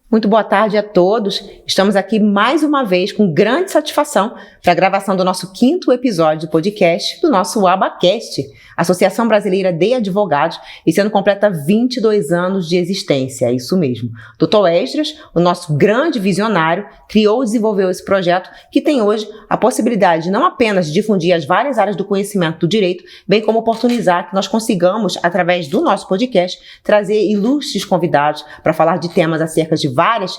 Muito boa tarde a todos. Estamos aqui mais uma vez com grande satisfação para a gravação do nosso 5º episódio do podcast do nosso ABAcast, Associação Brasileira de Advogados, esse ano completa 22 anos de existência, é isso mesmo. Dr. Esdras, o nosso grande visionário, criou e desenvolveu esse projeto que tem hoje a possibilidade não apenas de difundir as várias áreas do conhecimento do direito, bem como oportunizar que nós consigamos, através do nosso podcast, trazer ilustres convidados para falar de temas acerca de várias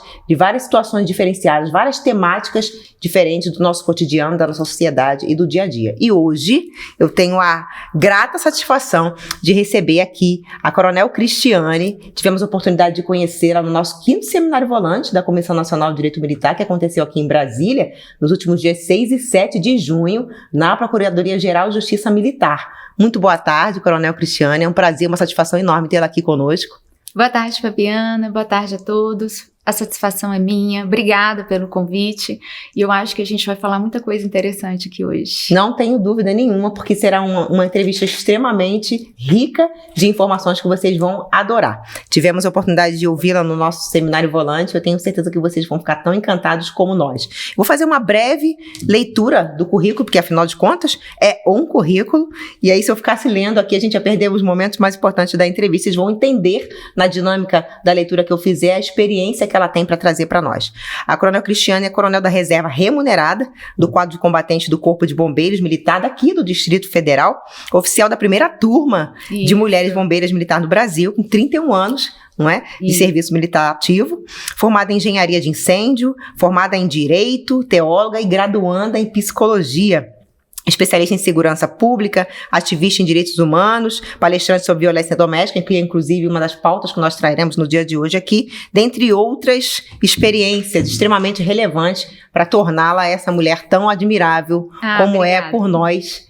situações diferenciadas, várias temáticas diferentes do nosso cotidiano, da nossa sociedade e do dia a dia. E hoje eu tenho a grata satisfação de receber aqui a Coronel Cristiane. Tivemos a oportunidade de conhecê-la no nosso 5º Seminário Volante da Comissão Nacional de Direito Militar, que aconteceu aqui em Brasília, nos últimos dias 6 e 7 de junho, na Procuradoria-Geral de Justiça Militar. Muito boa tarde, Coronel Cristiane. É um prazer, uma satisfação enorme tê-la aqui conosco. Boa tarde, Fabiana. Boa tarde a todos. A satisfação é minha. Obrigada pelo convite. E eu acho que a gente vai falar muita coisa interessante aqui hoje. Não tenho dúvida nenhuma, porque será uma entrevista extremamente rica de informações que vocês vão adorar. Tivemos a oportunidade de ouvi-la no nosso Seminário Volante. Eu tenho certeza que vocês vão ficar tão encantados como nós. Vou fazer uma breve leitura do currículo, porque afinal de contas é um currículo. E aí, se eu ficasse lendo aqui, a gente ia perder os momentos mais importantes da entrevista. Vocês vão entender na dinâmica da leitura que eu fizer a experiência que ela tem para trazer para nós. A Coronel Cristiane é coronel da reserva remunerada do quadro de combatente do Corpo de Bombeiros Militar daqui do Distrito Federal, oficial da primeira turma de mulheres bombeiras militar no Brasil, com 31 anos, não é? De serviço militar ativo, formada em engenharia de incêndio, formada em direito, teóloga e graduanda em psicologia. Especialista em segurança pública, ativista em direitos humanos, palestrante sobre violência doméstica, que é inclusive uma das pautas que nós traremos no dia de hoje aqui, dentre outras experiências extremamente relevantes para torná-la essa mulher tão admirável como obrigada. É por nós,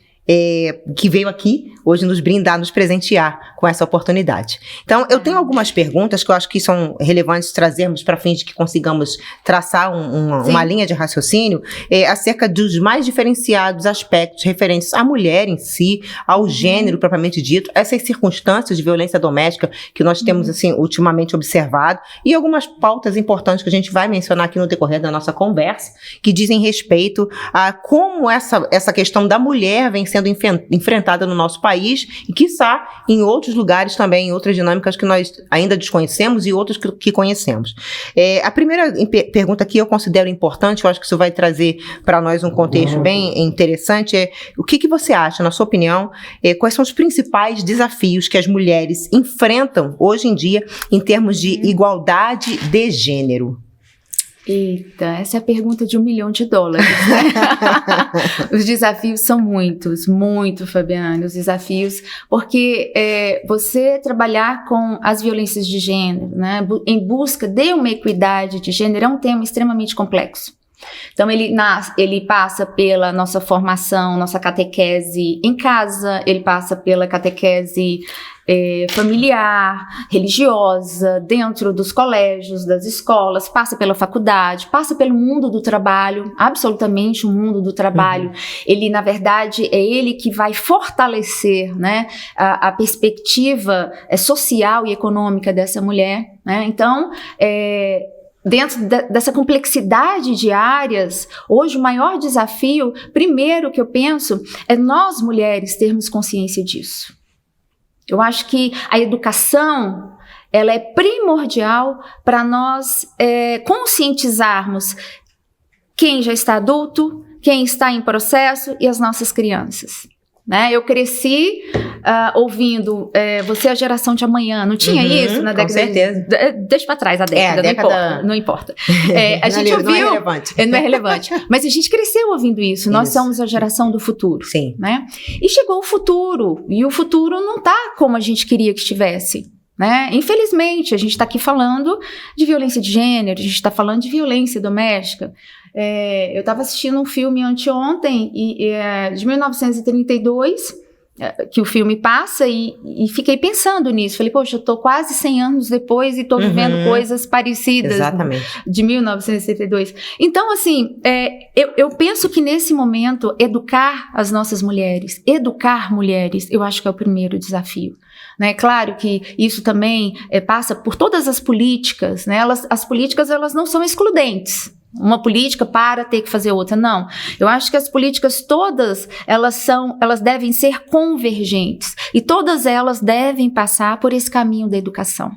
que veio aqui hoje nos brindar, nos presentear com essa oportunidade. Então, eu tenho algumas perguntas que eu acho que são relevantes trazermos para fim de que consigamos traçar uma linha de raciocínio acerca dos mais diferenciados aspectos referentes à mulher em si, ao gênero propriamente dito, essas circunstâncias de violência doméstica que nós temos assim ultimamente observado e algumas pautas importantes que a gente vai mencionar aqui no decorrer da nossa conversa, que dizem respeito a como essa questão da mulher vem sendo enfrentada no nosso país e, quiçá, em outros lugares também, em outras dinâmicas que nós ainda desconhecemos e outras que conhecemos. A primeira pergunta que eu considero importante, eu acho que isso vai trazer para nós um contexto bem interessante, o que você acha, na sua opinião, quais são os principais desafios que as mulheres enfrentam hoje em dia em termos de igualdade de gênero? Eita, essa é a pergunta de $1 milhão, né? Os desafios são muito, Fabiana, os desafios, porque você trabalhar com as violências de gênero, né, em busca de uma equidade de gênero é um tema extremamente complexo. Então, ele passa pela nossa formação, nossa catequese em casa, ele passa pela catequese familiar, religiosa, dentro dos colégios, das escolas, passa pela faculdade, passa pelo mundo do trabalho, absolutamente o mundo do trabalho. Ele, na verdade, é ele que vai fortalecer, né, a perspectiva social e econômica dessa mulher, né? Então, dentro dessa complexidade de áreas, hoje o maior desafio, primeiro que eu penso, é nós mulheres termos consciência disso. Eu acho que a educação, ela é primordial para nós conscientizarmos quem já está adulto, quem está em processo e as nossas crianças. Né? Eu cresci ouvindo você é a geração de amanhã, não tinha isso na década? Com certeza. Deixa pra trás a década, não importa. A gente ouviu, não é relevante. Não é relevante, mas a gente cresceu ouvindo isso, nós somos a geração do futuro. Sim. Né? E chegou o futuro, e o futuro não tá como a gente queria que estivesse. Né? Infelizmente, a gente está aqui falando de violência de gênero, a gente está falando de violência doméstica. Eu estava assistindo um filme anteontem, de 1932, que o filme passa e fiquei pensando nisso. Falei, poxa, eu tô quase 100 anos depois e tô vivendo coisas parecidas. Exatamente. De 1962. Então, assim, eu penso que nesse momento, educar as nossas mulheres, eu acho que é o primeiro desafio. Né? Claro que isso também passa por todas as políticas, né? As políticas, elas não são excludentes. Uma política para ter que fazer outra, não. Eu acho que as políticas todas, elas devem ser convergentes. E todas elas devem passar por esse caminho da educação.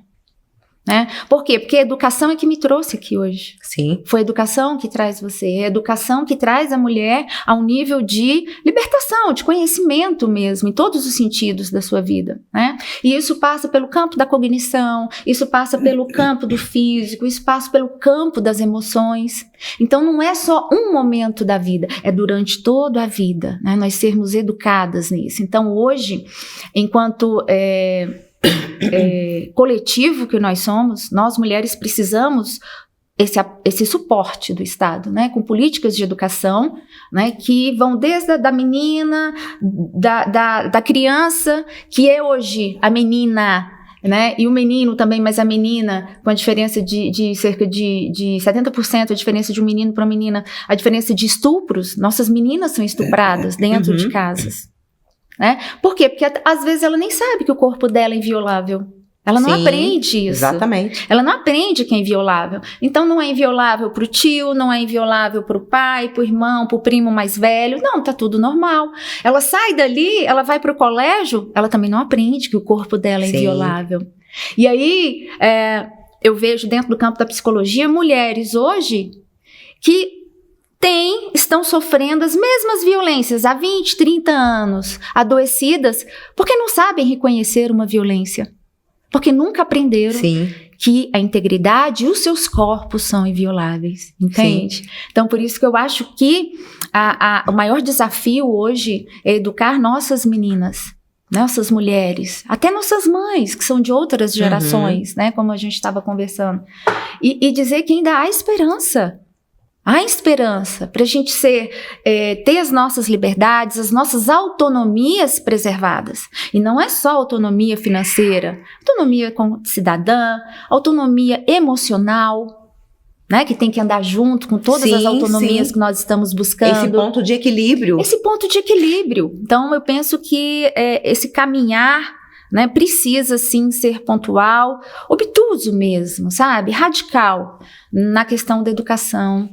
Né? Por quê? Porque a educação é que me trouxe aqui hoje. Sim. Foi a educação que traz você, é a educação que traz a mulher a um nível de libertação, de conhecimento mesmo, em todos os sentidos da sua vida, né? E isso passa pelo campo da cognição, isso passa pelo campo do físico, isso passa pelo campo das emoções. Então não é só um momento da vida, é durante toda a vida, né? Nós sermos educadas nisso. Então hoje, enquanto coletivo que nós somos, nós mulheres precisamos esse suporte do Estado, né, com políticas de educação, né, que vão desde a menina, da criança, que é hoje a menina, né, e o menino também, mas a menina, com a diferença de cerca de 70%, a diferença de um menino para uma menina, a diferença de estupros, nossas meninas são estupradas dentro de casas. Né? Por quê? Porque às vezes ela nem sabe que o corpo dela é inviolável. Ela não aprende isso. Exatamente. Ela não aprende que é inviolável. Então não é inviolável para o tio, não é inviolável para o pai, para o irmão, para o primo mais velho. Não, tá tudo normal. Ela sai dali, ela vai para o colégio, ela também não aprende que o corpo dela é inviolável. E aí eu vejo dentro do campo da psicologia mulheres hoje que estão sofrendo as mesmas violências há 20, 30 anos, adoecidas, porque não sabem reconhecer uma violência. Porque nunca aprenderam que a integridade e os seus corpos são invioláveis, entende? Sim. Então, por isso que eu acho que o maior desafio hoje é educar nossas meninas, nossas mulheres, até nossas mães, que são de outras gerações, né, como a gente estava conversando, e dizer que ainda há esperança. Há esperança para a gente ter as nossas liberdades, as nossas autonomias preservadas. E não é só autonomia financeira, autonomia como cidadã, autonomia emocional, né, que tem que andar junto com todas as autonomias que nós estamos buscando. Esse ponto de equilíbrio. Então, eu penso que esse caminhar, né, precisa sim ser pontual, obtuso mesmo, sabe? Radical na questão da educação.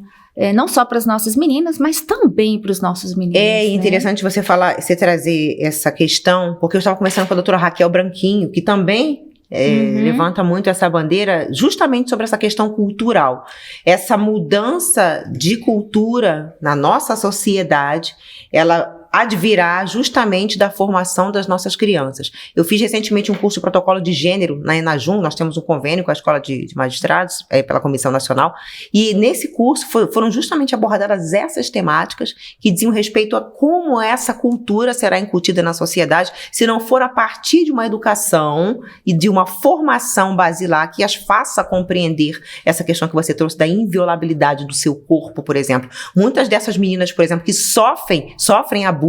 Não só para as nossas meninas, mas também para os nossos meninos. É interessante você trazer essa questão, porque eu estava conversando com a doutora Raquel Branquinho, que também levanta muito essa bandeira justamente sobre essa questão cultural. Essa mudança de cultura na nossa sociedade, ela advirá justamente da formação das nossas crianças. Eu fiz recentemente um curso de protocolo de gênero na Enajum, nós temos um convênio com a Escola de Magistrados, pela Comissão Nacional, e nesse curso foram justamente abordadas essas temáticas que diziam respeito a como essa cultura será incutida na sociedade, se não for a partir de uma educação e de uma formação basilar que as faça compreender essa questão que você trouxe da inviolabilidade do seu corpo, por exemplo. Muitas dessas meninas, por exemplo, que sofrem abuso,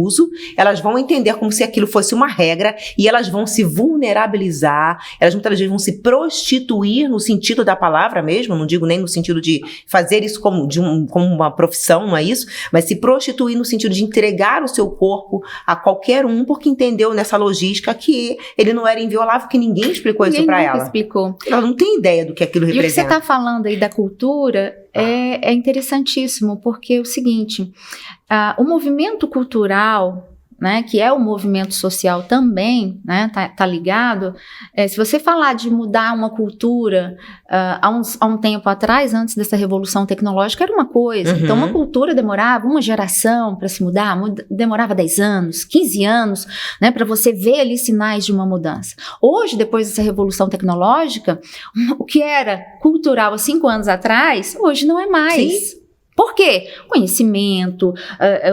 elas vão entender como se aquilo fosse uma regra e elas vão se vulnerabilizar, elas muitas vezes vão se prostituir no sentido da palavra mesmo, não digo nem no sentido de fazer isso como uma profissão, não é isso, mas se prostituir no sentido de entregar o seu corpo a qualquer um, porque entendeu nessa logística que ele não era inviolável, que ninguém explicou isso pra ela. Explicou. Ela não tem ideia do que aquilo representa. E o que você está falando aí da cultura é interessantíssimo, porque é o seguinte, o movimento cultural, né, que é o movimento social também, né, tá ligado, se você falar de mudar uma cultura há um tempo atrás, antes dessa revolução tecnológica, era uma coisa. Então uma cultura demorava uma geração para se mudar, demorava 10 anos, 15 anos, né, para você ver ali sinais de uma mudança. Hoje, depois dessa revolução tecnológica, o que era cultural há 5 anos atrás, hoje não é mais. Sim. Por quê? Conhecimento,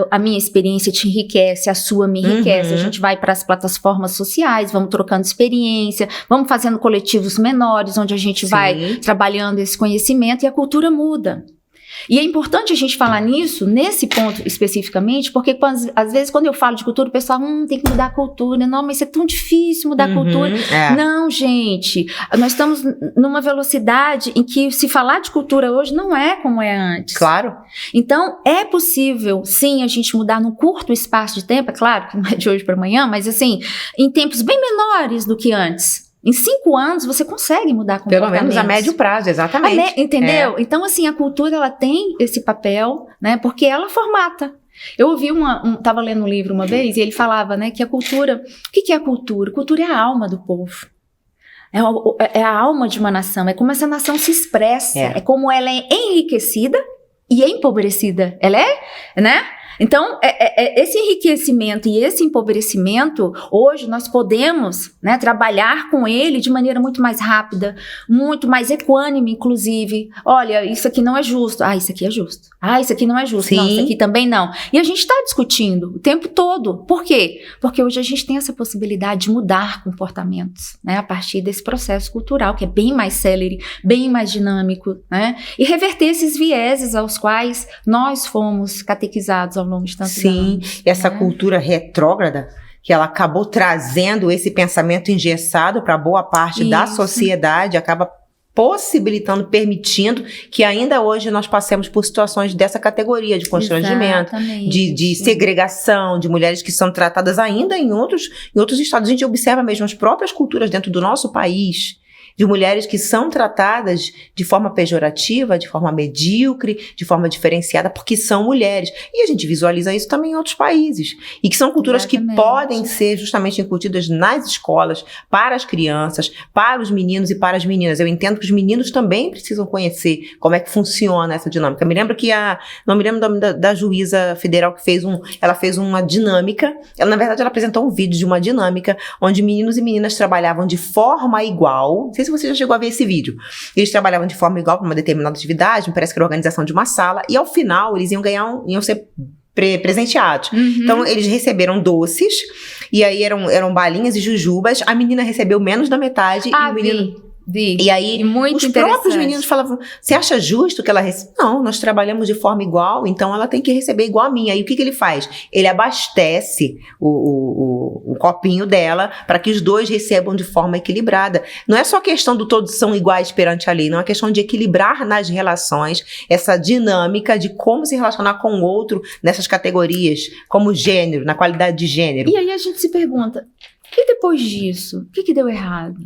a minha experiência te enriquece, a sua me enriquece. A gente vai para as plataformas sociais, vamos trocando experiência, vamos fazendo coletivos menores, onde a gente vai trabalhando esse conhecimento e a cultura muda. E é importante a gente falar nisso, nesse ponto especificamente, porque às vezes quando eu falo de cultura, o pessoal, tem que mudar a cultura. Não, mas isso é tão difícil mudar a cultura. Não, gente, nós estamos numa velocidade em que se falar de cultura hoje não é como é antes. Claro. Então, é possível, sim, a gente mudar num curto espaço de tempo, é claro que não é de hoje para amanhã, mas assim, em tempos bem menores do que antes. Em 5 anos, você consegue mudar comportamentos. Pelo menos a médio prazo, exatamente. Entendeu? Então, assim, a cultura, ela tem esse papel, né? Porque ela formata. Eu ouvi tava lendo um livro uma vez, e ele falava, né, que a cultura... O que é a cultura? Cultura é a alma do povo. É a alma de uma nação. É como essa nação se expressa. É como ela é enriquecida e empobrecida. Ela é, né? Então, esse enriquecimento e esse empobrecimento, hoje nós podemos, né, trabalhar com ele de maneira muito mais rápida, muito mais equânime, inclusive. Olha, isso aqui não é justo. Isso aqui é justo. Isso aqui não é justo. Sim. Não, isso aqui também não. E a gente está discutindo o tempo todo. Por quê? Porque hoje a gente tem essa possibilidade de mudar comportamentos, né, a partir desse processo cultural, que é bem mais célere, bem mais dinâmico, né, e reverter esses vieses aos quais nós fomos catequizados ao longo de tantos anos. Sim, essa cultura retrógrada, que ela acabou trazendo esse pensamento engessado para boa parte da sociedade, acaba possibilitando, permitindo que ainda hoje nós passemos por situações dessa categoria de constrangimento, de segregação, de mulheres que são tratadas ainda em outros estados. A gente observa mesmo as próprias culturas dentro do nosso país, de mulheres que são tratadas de forma pejorativa, de forma medíocre, de forma diferenciada, porque são mulheres. E a gente visualiza isso também em outros países. E que são culturas que podem ser justamente incutidas nas escolas, para as crianças, para os meninos e para as meninas. Eu entendo que os meninos também precisam conhecer como é que funciona essa dinâmica. Me lembro que não me lembro o nome da juíza federal que ela fez uma dinâmica. Na verdade, ela apresentou um vídeo de uma dinâmica onde meninos e meninas trabalhavam de forma igual. Não sei se você já chegou a ver esse vídeo. Eles trabalhavam de forma igual para uma determinada atividade, me parece que era a organização de uma sala, e ao final eles iam ser presenteados. Então, eles receberam doces, e aí eram balinhas e jujubas. A menina recebeu menos da metade, e o menino... E aí, os próprios meninos falavam, você acha justo que ela receba? Não, nós trabalhamos de forma igual, então ela tem que receber igual a mim. Aí o que ele faz? Ele abastece o copinho dela para que os dois recebam de forma equilibrada. Não é só questão do todos são iguais perante a lei, não é questão de equilibrar nas relações essa dinâmica de como se relacionar com o outro nessas categorias, como gênero, na qualidade de gênero. E aí a gente se pergunta, e depois disso, o que deu errado?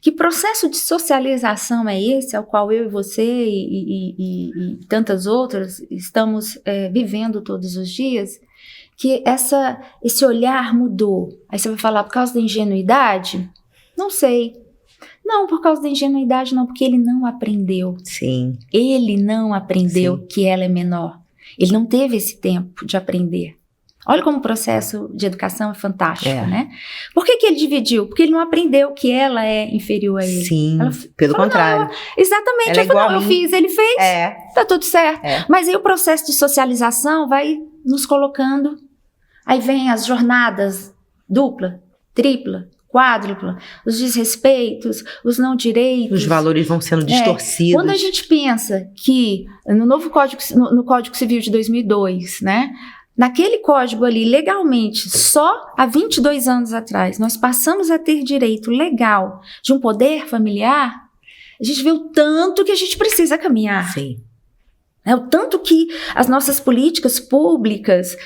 Que processo de socialização é esse ao qual eu e você e tantas outras estamos vivendo todos os dias, que esse olhar mudou? Aí você vai falar, por causa da ingenuidade? Não sei. Não, por causa da ingenuidade não, porque ele não aprendeu. Sim. Ele não aprendeu que ela é menor. Ele não teve esse tempo de aprender. Olha como o processo de educação é fantástico, né? Por que ele dividiu? Porque ele não aprendeu que ela é inferior a ele. Sim, pelo contrário. Exatamente. Ela é igual a mim. Eu fiz, ele fez, tá tudo certo. Mas aí o processo de socialização vai nos colocando, aí vem as jornadas dupla, tripla, quádrupla, os desrespeitos, os não direitos. Os valores vão sendo distorcidos. Quando a gente pensa que no novo no Código Civil de 2002, né? Naquele código ali, legalmente, só há 22 anos atrás, nós passamos a ter direito legal de um poder familiar, a gente vê o tanto que a gente precisa caminhar. Sim. O tanto que as nossas políticas públicas,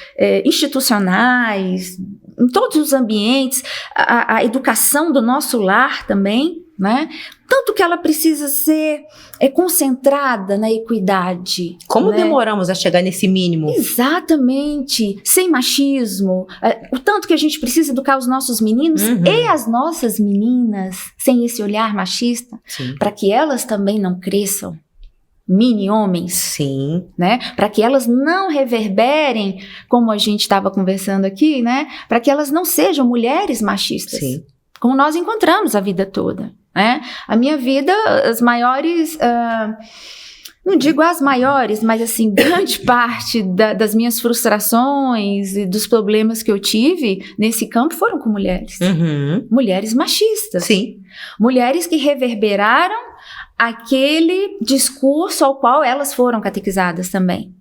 institucionais, em todos os ambientes, a educação do nosso lar também, né? Tanto que ela precisa ser concentrada na equidade. Como demoramos a chegar nesse mínimo? Exatamente. Sem machismo. O tanto que a gente precisa educar os nossos meninos e as nossas meninas sem esse olhar machista, para que elas também não cresçam mini-homens. Sim. Né? Para que elas não reverberem, como a gente estava conversando aqui, né? Para que elas não sejam mulheres machistas. Sim. Como nós encontramos a vida toda. Né? A minha vida, as maiores, não digo as maiores, mas assim, grande parte das minhas frustrações e dos problemas que eu tive nesse campo foram com mulheres. Mulheres machistas. Sim. Mulheres que reverberaram aquele discurso ao qual elas foram catequizadas também,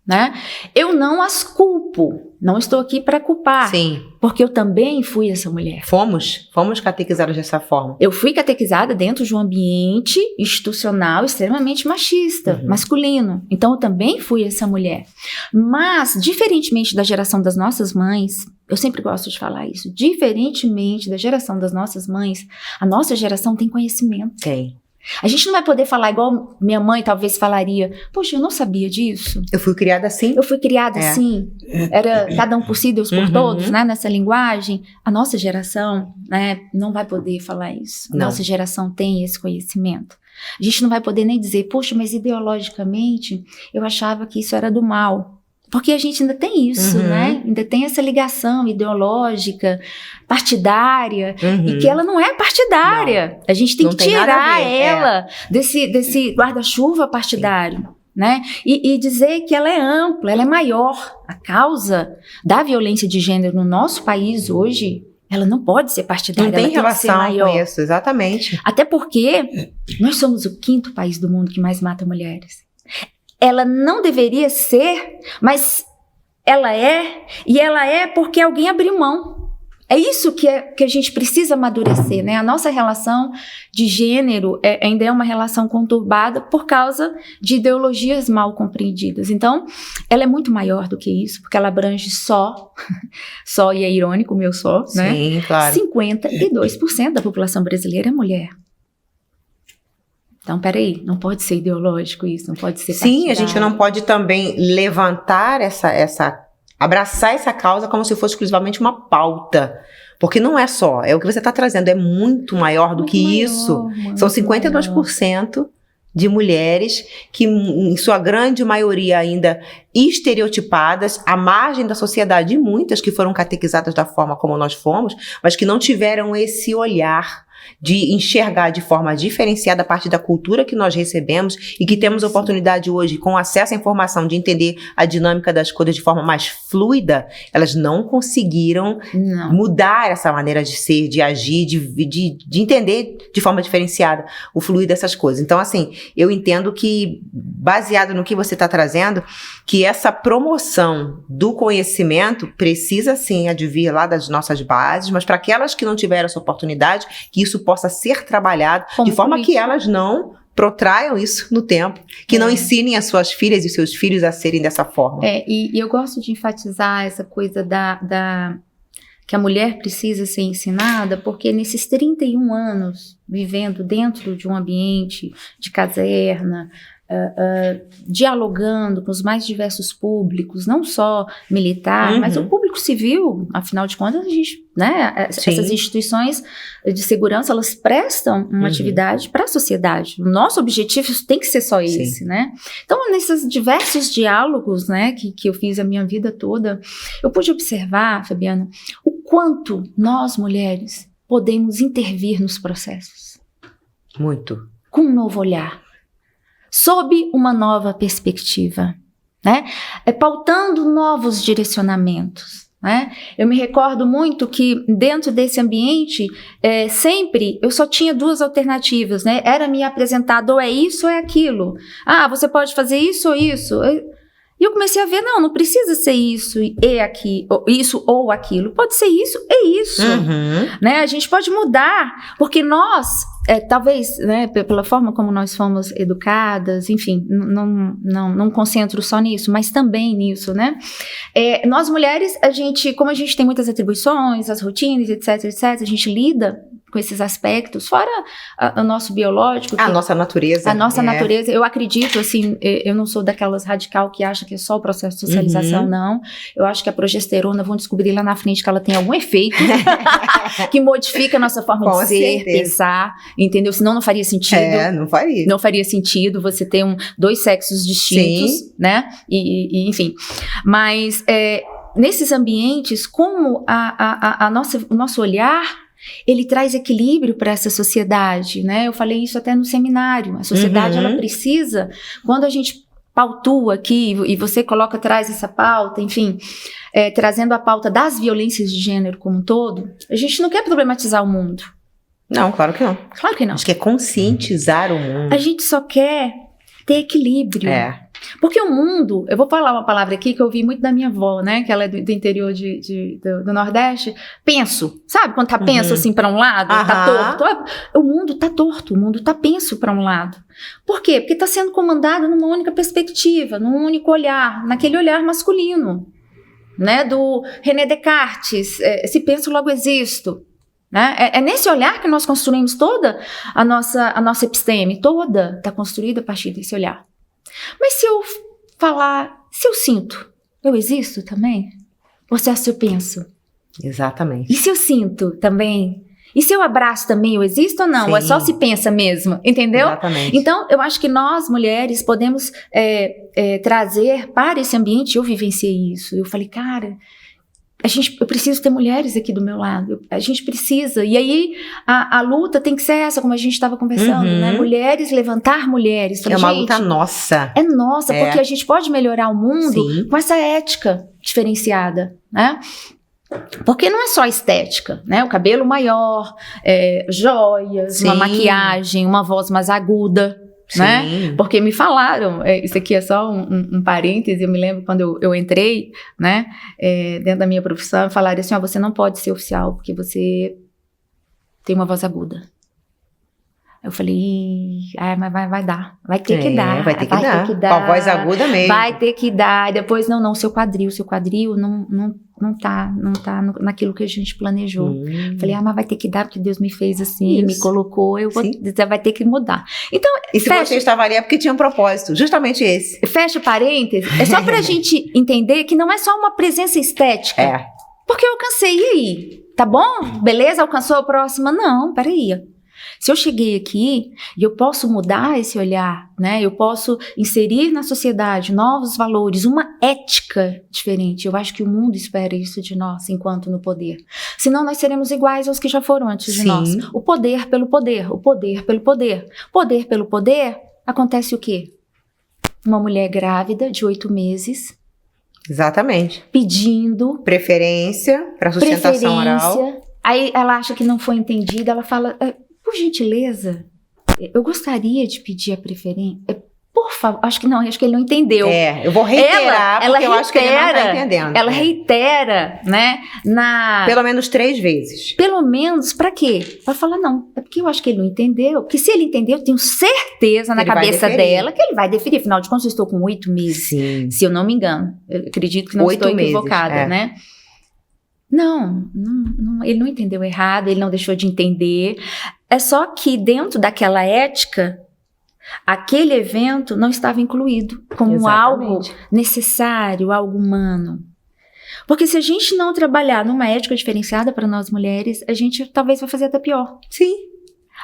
né? Eu não as culpo, não estou aqui para culpar, Sim. porque eu também fui essa mulher. Fomos catequizadas dessa forma. Eu fui catequizada dentro de um ambiente institucional extremamente machista, masculino. Então, eu também fui essa mulher. Mas, diferentemente da geração das nossas mães, eu sempre gosto de falar isso, diferentemente da geração das nossas mães, a nossa geração tem conhecimento. Tem. A gente não vai poder falar igual minha mãe talvez falaria, poxa, eu não sabia disso. Eu fui criada assim. Eu fui criada assim, era cada um por si, Deus por todos, né, nessa linguagem. A nossa geração, né, não vai poder falar isso. A nossa geração tem esse conhecimento. A gente não vai poder nem dizer, poxa, mas ideologicamente eu achava que isso era do mal. Porque a gente ainda tem isso, né? Ainda tem essa ligação ideológica, partidária, e que ela não é partidária. Não. A gente tem que tirar ela desse guarda-chuva partidário, né? E dizer que ela é ampla, ela é maior. A causa da violência de gênero no nosso país hoje, ela não pode ser partidária. Não tem relação com isso, exatamente. Até porque nós somos o 5º país do mundo que mais mata mulheres. Ela não deveria ser, mas ela é, e ela é porque alguém abriu mão. É isso que a gente precisa amadurecer, né? A nossa relação de gênero ainda é uma relação conturbada por causa de ideologias mal compreendidas. Então, ela é muito maior do que isso, porque ela abrange só, e é irônico o meu só, né? Sim, claro. 52% da população brasileira é mulher. Então, peraí, não pode ser ideológico isso, não pode ser partidário. Sim, a gente não pode também levantar abraçar essa causa como se fosse exclusivamente uma pauta. Porque não é só, é o que você está trazendo, é muito maior do que isso. São 52% de mulheres que, em sua grande maioria, ainda estereotipadas, à margem da sociedade, e muitas que foram catequizadas da forma como nós fomos, mas que não tiveram esse olhar de enxergar de forma diferenciada a partir da cultura que nós recebemos e que temos oportunidade hoje, com acesso à informação, de entender a dinâmica das coisas de forma mais fluida. Elas não conseguiram mudar essa maneira de ser, de agir, de entender de forma diferenciada o fluir dessas coisas. Então, assim, eu entendo que, baseado no que você está trazendo, que essa promoção do conhecimento precisa, sim, advir lá das nossas bases, mas para aquelas que não tiveram essa oportunidade, que isso possa ser trabalhado de forma que elas não protraiam isso no tempo, que não ensinem as suas filhas e seus filhos a serem dessa forma. E eu gosto de enfatizar essa coisa que a mulher precisa ser ensinada, porque nesses 31 anos vivendo dentro de um ambiente de caserna, dialogando com os mais diversos públicos, não só militar, mas o público civil, afinal de contas, a gente, né, essas instituições de segurança, elas prestam uma atividade para a sociedade. O nosso objetivo tem que ser só esse, né? Então, nesses diversos diálogos, né, que eu fiz a minha vida toda, eu pude observar, Fabiana, o quanto nós, mulheres, podemos intervir nos processos. Muito. Com um novo olhar. Sob uma nova perspectiva, né? Pautando novos direcionamentos, né? Eu me recordo muito que dentro desse ambiente, sempre eu só tinha 2 alternativas, né? Era me apresentado ou é isso ou é aquilo. Ah, você pode fazer isso ou isso. E eu comecei a ver, não precisa ser isso e aqui, isso ou aquilo. Pode ser isso e isso, né? A gente pode mudar, porque nós, talvez, né, pela forma como nós fomos educadas, enfim, não concentro só nisso, mas também nisso, né? Nós mulheres, como a gente tem muitas atribuições, as rotinas, etc, a gente lida com esses aspectos, fora o nosso biológico. A nossa natureza. A nossa natureza. Eu acredito, assim, eu não sou daquelas radical que acha que é só o processo de socialização, não. Eu acho que a progesterona, vão descobrir lá na frente que ela tem algum efeito que modifica a nossa forma de ser, pensar, entendeu? Senão não faria sentido. Não faria. Não faria sentido você ter 2 sexos distintos, né? E enfim. Mas nesses ambientes, como o nosso olhar, ele traz equilíbrio para essa sociedade, né? Eu falei isso até no seminário. A sociedade, ela precisa, quando a gente pautua aqui, e você traz essa pauta, enfim, trazendo a pauta das violências de gênero como um todo, a gente não quer problematizar o mundo. Não, claro que não. Claro que não. Acho que é conscientizar o mundo. A gente só quer ter equilíbrio. Porque o mundo, eu vou falar uma palavra aqui que eu ouvi muito da minha avó, né? Que ela é do interior do Nordeste. Penso. Sabe quando tá penso assim pra um lado? Tá torto. O mundo tá torto, o mundo tá penso pra um lado. Por quê? Porque tá sendo comandado numa única perspectiva, num único olhar, naquele olhar masculino, né? Do René Descartes, se penso, logo existo. Né? É nesse olhar que nós construímos toda a nossa episteme, toda está construída a partir desse olhar. Mas se eu falar, se eu sinto, eu existo também? Ou se eu penso? Exatamente. E se eu sinto também? E se eu abraço também, eu existo ou não? Sim. Ou é só se pensa mesmo? Entendeu? Exatamente. Então, eu acho que nós, mulheres, podemos trazer para esse ambiente, eu vivenciei isso. Eu falei, cara... eu preciso ter mulheres aqui do meu lado, a gente precisa, e aí a luta tem que ser essa, como a gente estava conversando, né? Mulheres, levantar mulheres. Falei, é uma luta nossa. É nossa, porque a gente pode melhorar o mundo com essa ética diferenciada, né? Porque não é só estética, né? O cabelo maior, joias, uma maquiagem, uma voz mais aguda, né? Porque me falaram, isso aqui é só um parêntese, eu me lembro quando eu entrei, né, dentro da minha profissão, falaram assim, você não pode ser oficial, porque você tem uma voz aguda. Eu falei, mas vai dar, vai ter que dar. Vai ter que dar, com a voz aguda mesmo. Vai ter que dar, e depois, não, seu quadril não tá naquilo que a gente planejou. Falei, mas vai ter que dar, porque Deus me fez assim, me colocou, vai ter que mudar. Então, e se você estava ali é porque tinha um propósito, justamente esse. Fecha parênteses, é só pra gente entender que não é só uma presença estética. Porque eu alcancei, e aí? Tá bom? Beleza? Alcançou a próxima? Não, peraí. Se eu cheguei aqui e eu posso mudar esse olhar, né? Eu posso inserir na sociedade novos valores, uma ética diferente. Eu acho que o mundo espera isso de nós, enquanto no poder. Senão nós seremos iguais aos que já foram antes de nós. O poder pelo poder, o poder pelo poder. Poder pelo poder, acontece o quê? Uma mulher grávida de 8 meses. Exatamente. Pedindo. Preferência para sustentação oral. Aí ela acha que não foi entendida, ela fala... Por gentileza, eu gostaria de pedir a preferência. Por favor, acho que ele não entendeu. Eu vou reiterar, porque eu acho que ele não está entendendo. Ela reitera, né? Pelo menos 3 vezes. Pelo menos, pra quê? Pra falar, não, é porque eu acho que ele não entendeu. Porque se ele entendeu, eu tenho certeza na cabeça dela que ele vai deferir. Afinal de contas, eu estou com 8 meses. Sim. Se eu não me engano. Eu acredito que não estou equivocada, né? Não, ele não entendeu errado, ele não deixou de entender. É só que dentro daquela ética, aquele evento não estava incluído como algo necessário, algo humano. Porque se a gente não trabalhar numa ética diferenciada para nós mulheres, a gente talvez vai fazer até pior. Sim.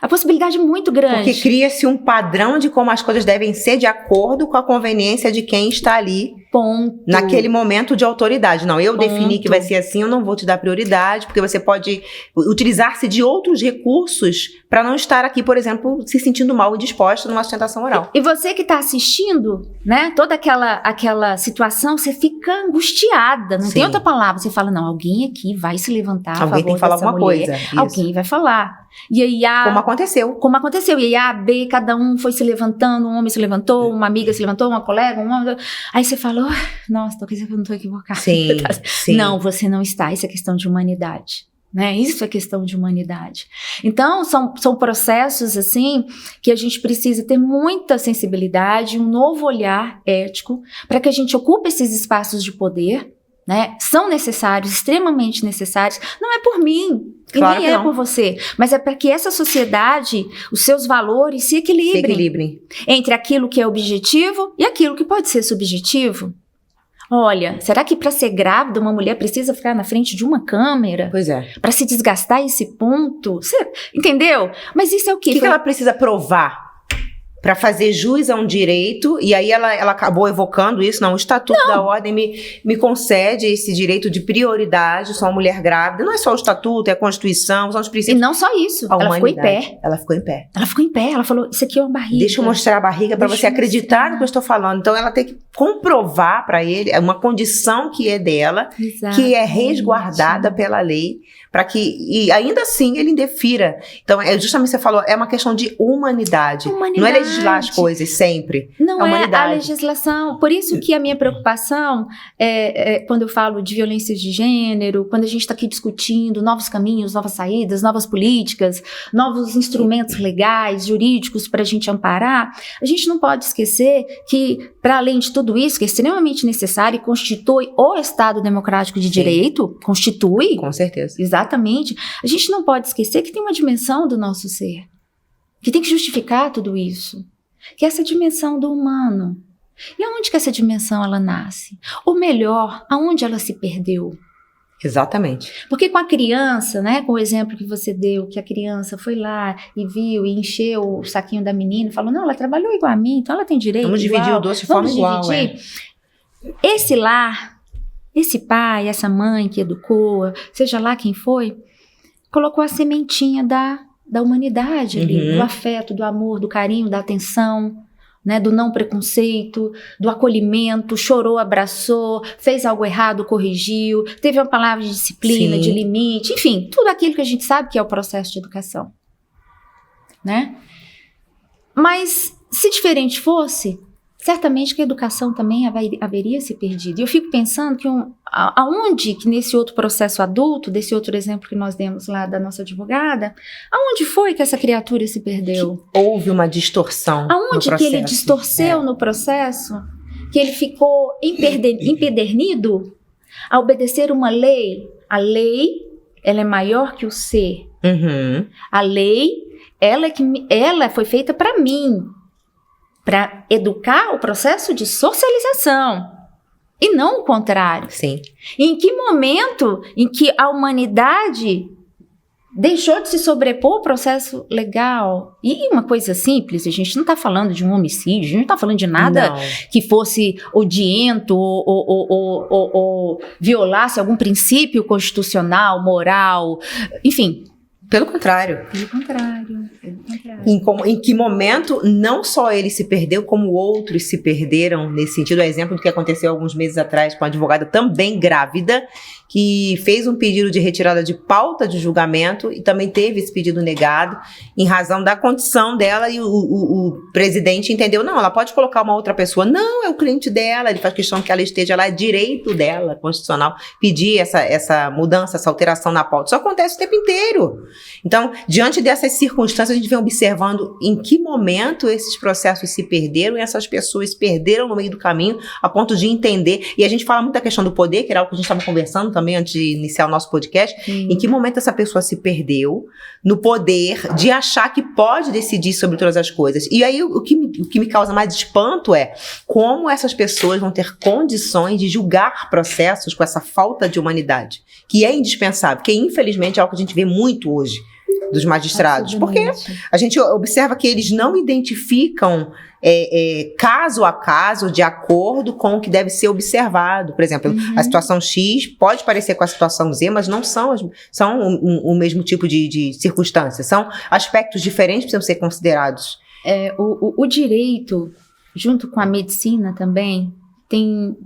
A possibilidade é muito grande. Porque cria-se um padrão de como as coisas devem ser de acordo com a conveniência de quem está ali. Ponto. Naquele momento de autoridade. Não, eu defini que vai ser assim, eu não vou te dar prioridade, porque você pode utilizar-se de outros recursos para não estar aqui, por exemplo, se sentindo mal e disposta numa sustentação oral. E você que está assistindo, né, toda aquela situação, você fica angustiada, não tem outra palavra. Você fala, não, alguém aqui vai se levantar a favor alguém tem que falar alguma coisa. Alguém vai falar. E aí Como aconteceu. E aí A, B, cada um foi se levantando, um homem se levantou, uma amiga se levantou, uma colega, aí você fala, nossa, tô pensando que eu não tô equivocada. Sim. Não, você não está, isso é questão de humanidade. Né? Isso é questão de humanidade. Então, são processos, assim, que a gente precisa ter muita sensibilidade, um novo olhar ético, para que a gente ocupe esses espaços de poder, né? São necessários, extremamente necessários. Não é por mim, claro e nem é por você, mas é para que essa sociedade, os seus valores se equilibrem entre aquilo que é objetivo e aquilo que pode ser subjetivo. Olha, será que para ser grávida uma mulher precisa ficar na frente de uma câmera? Pois é. Para se desgastar esse ponto? Você entendeu? Mas isso é o quê? O que ela precisa provar? para fazer jus a um direito, e aí ela acabou evocando isso, não, o Estatuto da Ordem me concede esse direito de prioridade, sou uma mulher grávida, não é só o Estatuto, é a Constituição, são os princípios. E não só isso, ela ficou em pé. Ela ficou em pé. Ela ficou em pé, ela falou, isso aqui é uma barriga. Deixa eu mostrar a barriga para você acreditar no que eu estou falando. Então ela tem que comprovar para ele uma condição que é dela, que é resguardada pela lei, para que, e ainda assim, ele indefira. Então, justamente você falou, é uma questão de humanidade. Não é legislar as coisas sempre. Não é a legislação. Por isso que a minha preocupação quando eu falo de violência de gênero, quando a gente está aqui discutindo novos caminhos, novas saídas, novas políticas, novos instrumentos legais, jurídicos para a gente amparar, a gente não pode esquecer que, para além de tudo isso, que é extremamente necessário e constitui o Estado Democrático de Direito, constitui. Com certeza. Exatamente. A gente não pode esquecer que tem uma dimensão do nosso ser, que tem que justificar tudo isso, que é essa dimensão do humano. E aonde que essa dimensão ela nasce? Ou melhor, aonde ela se perdeu? Exatamente. Porque com a criança, né, com o exemplo que você deu, que a criança foi lá e viu e encheu o saquinho da menina e falou, não, ela trabalhou igual a mim, então ela tem direito Vamos igual. dividir o doce de forma igual. Esse lar, esse pai, essa mãe que educou, seja lá quem foi, colocou a sementinha da humanidade ali, do afeto, do amor, do carinho, da atenção, né, do não preconceito, do acolhimento, chorou, abraçou, fez algo errado, corrigiu, teve uma palavra de disciplina, de limite, enfim, tudo aquilo que a gente sabe que é o processo de educação, né? Mas se diferente fosse, certamente que a educação também haveria se perdido. E eu fico pensando que aonde que nesse outro processo adulto, desse outro exemplo que nós demos lá da nossa advogada, aonde foi que essa criatura se perdeu? Que houve uma distorção aonde no processo. Que ele distorceu no processo? Que ele ficou empedernido a obedecer uma lei? A lei, ela é maior que o ser. A lei, ela foi feita para mim, para educar o processo de socialização, e não o contrário. Sim. Em que momento em que a humanidade deixou de se sobrepor ao processo legal? E uma coisa simples, a gente não está falando de um homicídio, a gente não está falando de nada que fosse odiento ou violasse algum princípio constitucional, moral, enfim. Pelo contrário. Pelo contrário. Em que momento não só ele se perdeu, como outros se perderam nesse sentido. O exemplo do que aconteceu alguns meses atrás com a advogada também grávida, que fez um pedido de retirada de pauta de julgamento e também teve esse pedido negado em razão da condição dela, e o presidente entendeu, não, ela pode colocar uma outra pessoa, não, é o cliente dela, ele faz questão que ela esteja lá, é direito dela, constitucional, pedir essa mudança, essa alteração na pauta. Isso acontece o tempo inteiro. Então, diante dessas circunstâncias, a gente vem observando em que momento esses processos se perderam e essas pessoas se perderam no meio do caminho a ponto de entender, e a gente fala muito da questão do poder, que era algo que a gente estava conversando também antes de iniciar o nosso podcast, em que momento essa pessoa se perdeu no poder de achar que pode decidir sobre todas as coisas. E aí o que me causa mais espanto é como essas pessoas vão ter condições de julgar processos com essa falta de humanidade, que é indispensável, porque infelizmente é algo que a gente vê muito hoje dos magistrados, porque a gente observa que eles não identificam caso a caso de acordo com o que deve ser observado. Por exemplo, a situação X pode parecer com a situação Z, mas não são o mesmo tipo de circunstância, são aspectos diferentes que precisam ser considerados. O direito, junto com a medicina também, tem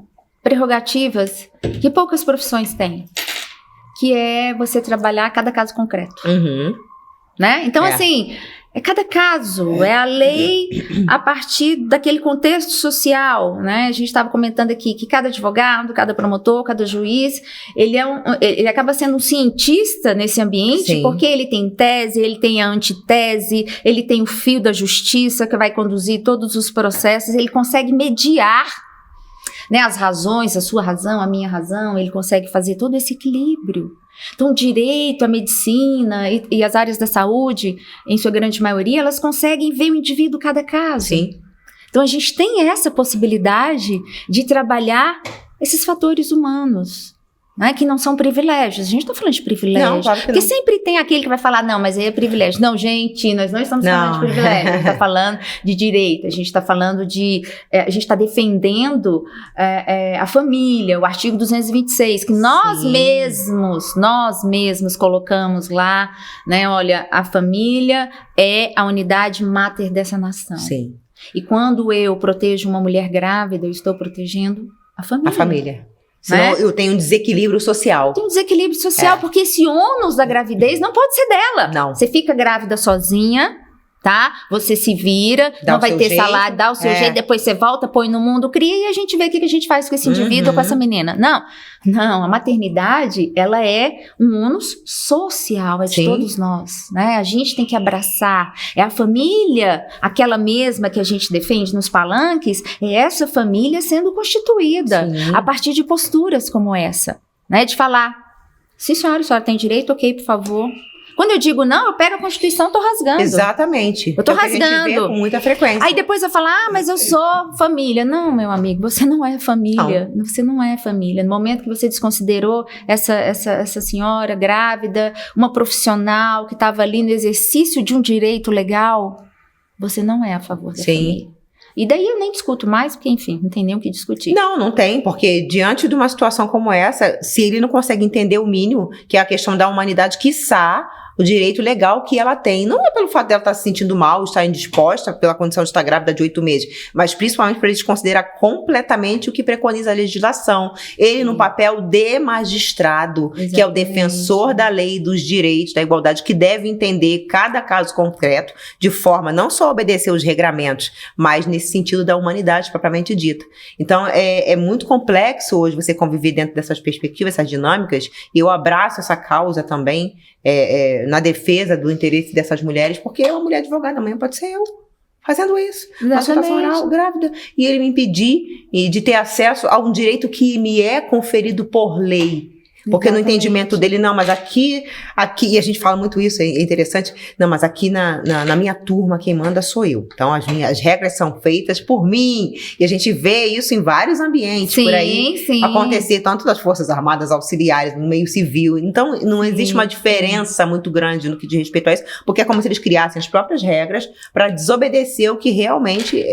prerrogativas que poucas profissões têm, que é você trabalhar cada caso concreto. Né? Então, assim, é cada caso, é a lei a partir daquele contexto social, né? A gente estava comentando aqui que cada advogado, cada promotor, cada juiz, ele acaba sendo um cientista nesse ambiente, porque ele tem tese, ele tem a antitese, ele tem o fio da justiça que vai conduzir todos os processos, ele consegue mediar, né, as razões, a sua razão, a minha razão, ele consegue fazer todo esse equilíbrio. Então, o direito, a medicina e as áreas da saúde, em sua grande maioria, elas conseguem ver o indivíduo cada caso. Então, a gente tem essa possibilidade de trabalhar esses fatores humanos, né, que não são privilégios. A gente não está falando de privilégio. Não, claro que porque não. sempre tem aquele que vai falar, não, mas aí é privilégio. Não, gente, nós não estamos falando de privilégio. A gente está falando de direito, a gente está falando de... a gente está defendendo a família, o artigo 226, que nós mesmos colocamos lá, né? Olha, a família é a unidade máter dessa nação. Sim. E quando eu protejo uma mulher grávida, eu estou protegendo a família. A família. Senão eu tenho um desequilíbrio social. Tem um desequilíbrio social, porque esse ônus da gravidez não pode ser dela. Não. Você fica grávida sozinha, tá? Você se vira, não vai ter salário, dá o seu jeito, depois você volta, põe no mundo, cria e a gente vê o que a gente faz com esse indivíduo ou com essa menina. Não, a maternidade, ela é um ônus social, é de todos nós, né? A gente tem que abraçar, é a família, aquela mesma que a gente defende nos palanques, é essa família sendo constituída a partir de posturas como essa, né? De falar, sim senhora, a senhora tem direito, ok, por favor. Quando eu digo não, eu pego a Constituição e tô rasgando. Exatamente. Eu tô rasgando. A gente vê com muita frequência. Aí depois eu falo, mas eu sou família. Não, meu amigo, você não é família. Não. Você não é família. No momento que você desconsiderou essa senhora grávida, uma profissional que estava ali no exercício de um direito legal, você não é a favor da família. E daí eu nem discuto mais, porque, enfim, não tem nem o que discutir. Não tem, porque diante de uma situação como essa, se ele não consegue entender o mínimo, que é a questão da humanidade, quiçá o direito legal que ela tem. Não é pelo fato dela estar se sentindo mal, estar indisposta pela condição de estar grávida de 8 meses, mas principalmente para ele desconsiderar completamente o que preconiza a legislação. Ele no papel de magistrado, que é o defensor da lei, dos direitos, da igualdade, que deve entender cada caso concreto de forma não só a obedecer os regramentos, mas nesse sentido da humanidade propriamente dita. Então, é muito complexo hoje você conviver dentro dessas perspectivas, essas dinâmicas, e eu abraço essa causa também, na defesa do interesse dessas mulheres, porque uma mulher advogada amanhã pode ser eu fazendo isso, uma situação oral grávida, e ele me impedir de ter acesso a um direito que me é conferido por lei. Porque no entendimento dele, não, mas aqui, e a gente fala muito isso, é interessante, não, mas aqui na minha turma quem manda sou eu. Então as regras são feitas por mim, e a gente vê isso em vários ambientes por aí acontecer, tanto das Forças Armadas auxiliares, no meio civil. Então não existe uma diferença muito grande no que diz respeito a isso, porque é como se eles criassem as próprias regras para desobedecer o que realmente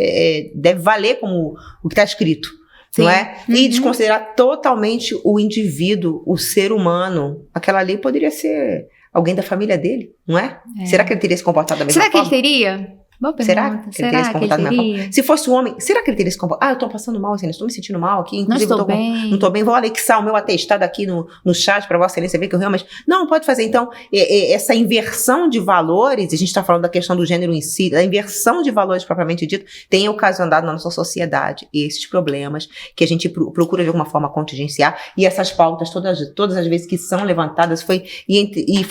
deve valer como o que está escrito. Não é? E desconsiderar totalmente o indivíduo, o ser humano. Aquela lei poderia ser alguém da família dele, não é? Será que ele teria se comportado da mesma forma? Será que ele teria? Boa pergunta. Será que ele teria se comportado da mesma forma? Se fosse um homem, será que ele teria se comportado? Eu tô passando mal, assim, estou me sentindo mal aqui. Inclusive, não estou bem. Não estou bem, vou anexar o meu atestado aqui no chat para Vossa Excelência ver que eu realmente... Não, pode fazer. Então, essa inversão de valores, a gente está falando da questão do gênero em si, da inversão de valores propriamente dito, tem ocasionado na nossa sociedade esses problemas que a gente procura de alguma forma contingenciar, e essas pautas, todas as vezes que são levantadas, foi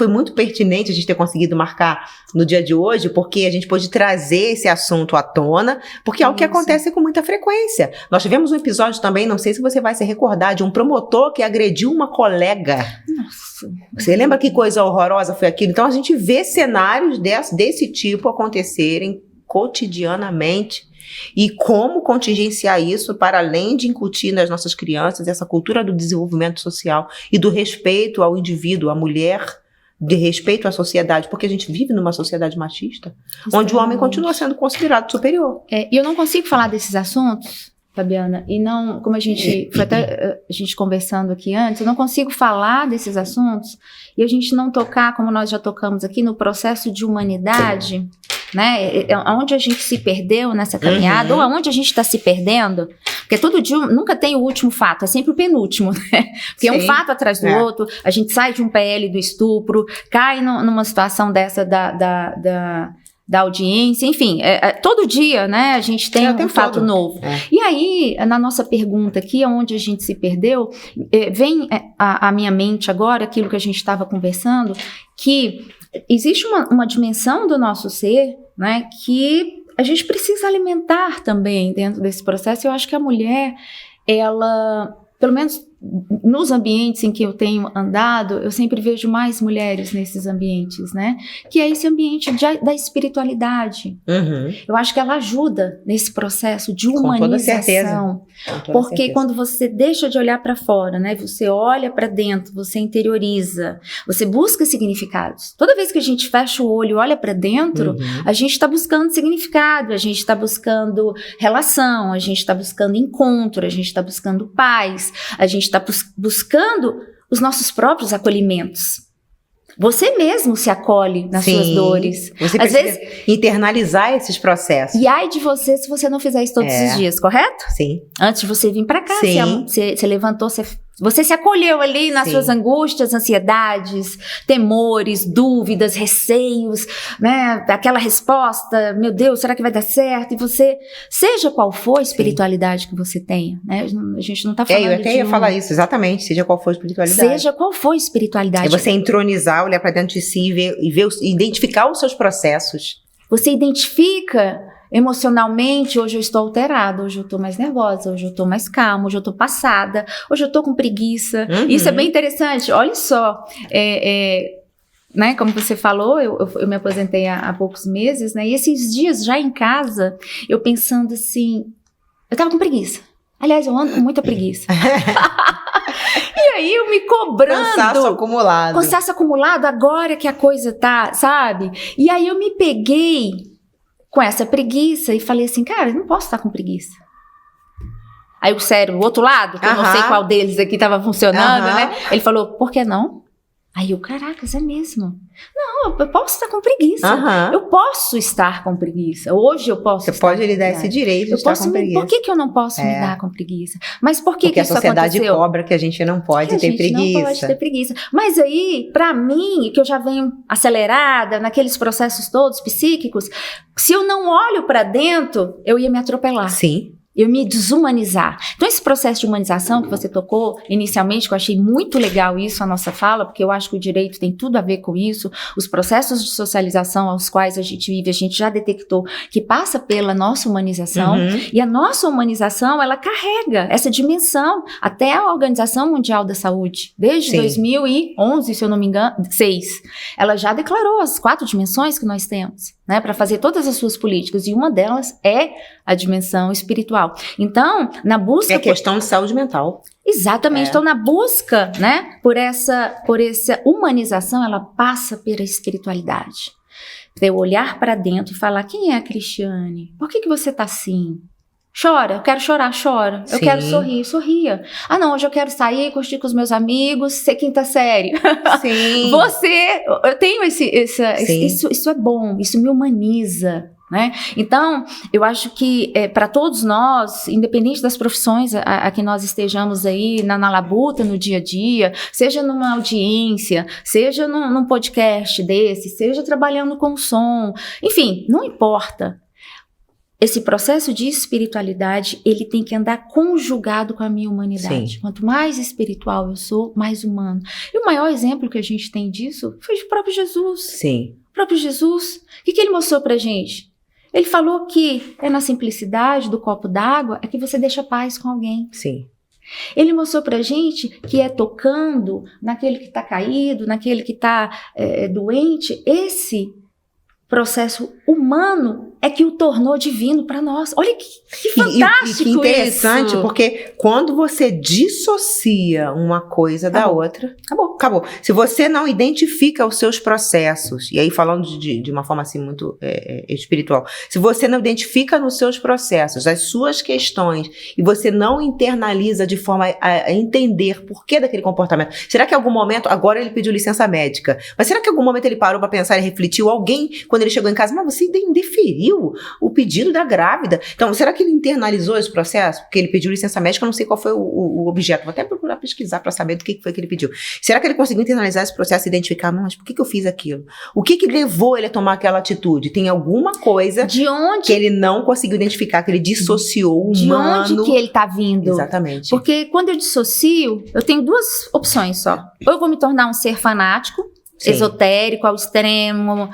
muito pertinente a gente ter conseguido marcar no dia de hoje, porque a gente pôde trazer esse assunto à tona, porque é o que acontece com muita frequência. Nós tivemos um episódio também, não sei se você vai se recordar, de um promotor que agrediu uma colega. Nossa. Você lembra que coisa horrorosa foi aquilo? Então a gente vê cenários desse tipo acontecerem cotidianamente. E como contingenciar isso para além de incutir nas nossas crianças essa cultura do desenvolvimento social e do respeito ao indivíduo, à mulher, de respeito à sociedade, porque a gente vive numa sociedade machista, onde o homem continua sendo considerado superior. E eu não consigo falar desses assuntos, Fabiana, e não, como a gente foi até a gente conversando aqui antes, eu não consigo falar desses assuntos e a gente não tocar, como nós já tocamos aqui, no processo de humanidade, né? Onde a gente se perdeu nessa caminhada, ou aonde a gente está se perdendo, porque todo dia nunca tem o último fato, é sempre o penúltimo, né? Porque é um fato atrás do outro, a gente sai de um PL do estupro, cai numa situação dessa da audiência, enfim, todo dia, né, a gente tem um fato novo. E aí, na nossa pergunta aqui, onde a gente se perdeu, vem à minha mente agora, aquilo que a gente estava conversando, que existe uma dimensão do nosso ser, né, que a gente precisa alimentar também dentro desse processo. Eu acho que a mulher, ela, pelo menos nos ambientes em que eu tenho andado, eu sempre vejo mais mulheres nesses ambientes, né? Que é esse ambiente da espiritualidade. Eu acho que ela ajuda nesse processo de humanização. Com toda certeza. Porque quando você deixa de olhar para fora, né? Você olha para dentro, você interioriza, você busca significados. Toda vez que a gente fecha o olho e olha para dentro, a gente está buscando significado, a gente está buscando relação, a gente está buscando encontro, a gente está buscando paz, a gente está buscando os nossos próprios acolhimentos. Você mesmo se acolhe nas suas dores. Você às precisa internalizar esses processos. E ai de você se você não fizer isso todos os dias, correto? Sim. Antes de você vir para cá, você levantou, você se acolheu ali nas suas angústias, ansiedades, temores, dúvidas, receios, né? Aquela resposta, meu Deus, será que vai dar certo? E você, seja qual for a espiritualidade que você tenha, né? A gente não tá falando eu até ia falar isso, exatamente, seja qual for a espiritualidade. Seja qual for a espiritualidade. É você entronizar, olhar para dentro de si e ver, identificar os seus processos. Você identifica emocionalmente, hoje eu estou alterada, hoje eu estou mais nervosa, hoje eu estou mais calma, hoje eu estou passada, hoje eu estou com preguiça. Isso é bem interessante, olha só, né, como você falou, eu me aposentei há poucos meses, né, e esses dias já em casa, eu pensando assim, eu tava com preguiça. Aliás, eu ando com muita preguiça. E aí eu me cobrando. Cansaço acumulado, agora que a coisa tá, sabe? E aí eu me peguei com essa preguiça e falei assim, cara, eu não posso estar com preguiça. Aí o cérebro, o outro lado, que eu não sei qual deles aqui estava funcionando, né? Ele falou, por que não? Aí eu, caracas, é mesmo. Não, eu posso estar com preguiça. Eu posso estar com preguiça. Hoje eu posso estar. Você pode lhe dar esse direito de estar com preguiça. Por que eu não posso me dar com preguiça? Mas por que Porque isso aconteceu? Porque a sociedade cobra que a gente não pode ter preguiça. A gente não pode ter preguiça. Mas aí, pra mim, que eu já venho acelerada naqueles processos todos psíquicos, se eu não olho pra dentro, eu ia me atropelar. Sim. Eu me desumanizar. Então, esse processo de humanização que você tocou inicialmente, que eu achei muito legal isso, a nossa fala, porque eu acho que o direito tem tudo a ver com isso, os processos de socialização aos quais a gente vive, a gente já detectou que passa pela nossa humanização, e a nossa humanização, ela carrega essa dimensão até a Organização Mundial da Saúde, desde 2011, se eu não me engano, 6, ela já declarou as 4 dimensões que nós temos, né, para fazer todas as suas políticas, e uma delas é a dimensão espiritual. Então, na busca... É questão de saúde mental. Exatamente. Então, na busca, né, por essa humanização, ela passa pela espiritualidade. Para eu olhar para dentro e falar, quem é a Cristiane? Por que você tá assim? Chora, eu quero chorar, chora. Eu quero sorrir, sorria. Ah, não, hoje eu quero sair, curtir com os meus amigos, ser quinta série. Sim. Eu tenho isso é bom, isso me humaniza. Né? Então, eu acho que para todos nós, independente das profissões a que nós estejamos aí na labuta, no dia a dia, seja numa audiência, seja num podcast desse, seja trabalhando com som, enfim, não importa. Esse processo de espiritualidade, ele tem que andar conjugado com a minha humanidade. Quanto mais espiritual eu sou, mais humano. E o maior exemplo que a gente tem disso foi o próprio Jesus. Sim. O próprio Jesus. O que ele mostrou pra gente? Ele falou que é na simplicidade do copo d'água é que você deixa paz com alguém. Sim. Ele mostrou pra gente que é tocando naquele que tá caído, naquele que tá doente. Esse processo humano é que o tornou divino para nós. Olha que fantástico e que interessante, isso. Porque quando você dissocia uma coisa da outra, acabou. Se você não identifica os seus processos, e aí falando de uma forma assim muito espiritual, se você não identifica nos seus processos as suas questões e você não internaliza de forma a entender por que daquele comportamento, será que em algum momento, agora ele pediu licença médica, mas será que em algum momento ele parou para pensar e refletiu? Alguém, quando ele chegou em casa, mas você indeferiu o pedido da grávida. Então, será que ele internalizou esse processo? Porque ele pediu licença médica, eu não sei qual foi o objeto. Vou até procurar pesquisar para saber do que foi que ele pediu. Será que ele conseguiu internalizar esse processo e identificar, não, mas por que eu fiz aquilo? O que levou ele a tomar aquela atitude? Tem alguma coisa que ele não conseguiu identificar, que ele dissociou o humano. De onde que ele tá vindo? Exatamente. Porque quando eu dissocio, eu tenho 2 opções só. Ou eu vou me tornar um ser fanático, Sim. Esotérico ao extremo.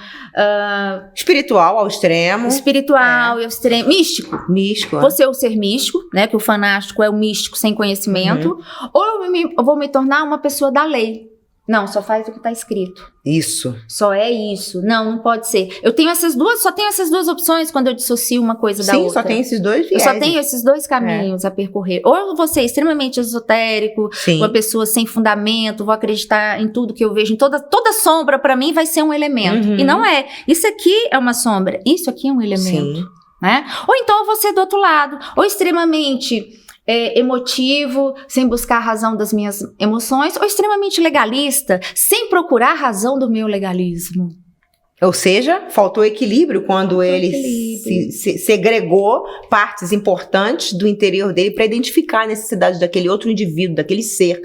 Espiritual ao extremo. Espiritual ao extremo. Místico. Místico. Você é o ser místico, né? Que o fanático é o místico sem conhecimento. Ou eu vou me tornar uma pessoa da lei. Não, só faz o que está escrito. Isso. Só é isso. Não pode ser. Só tenho essas duas opções quando eu dissocio uma coisa da outra. Sim, só tem esses dois vieses. Eu só tenho esses dois caminhos a percorrer. Ou eu vou ser extremamente esotérico, uma pessoa sem fundamento, vou acreditar em tudo que eu vejo, em toda sombra para mim vai ser um elemento. E não é. Isso aqui é uma sombra, isso aqui é um elemento. Sim. Né? Ou então eu vou ser do outro lado, ou extremamente emotivo, sem buscar a razão das minhas emoções, ou extremamente legalista, sem procurar a razão do meu legalismo. Ou seja, faltou equilíbrio quando ele se segregou partes importantes do interior dele para identificar a necessidade daquele outro indivíduo, daquele ser.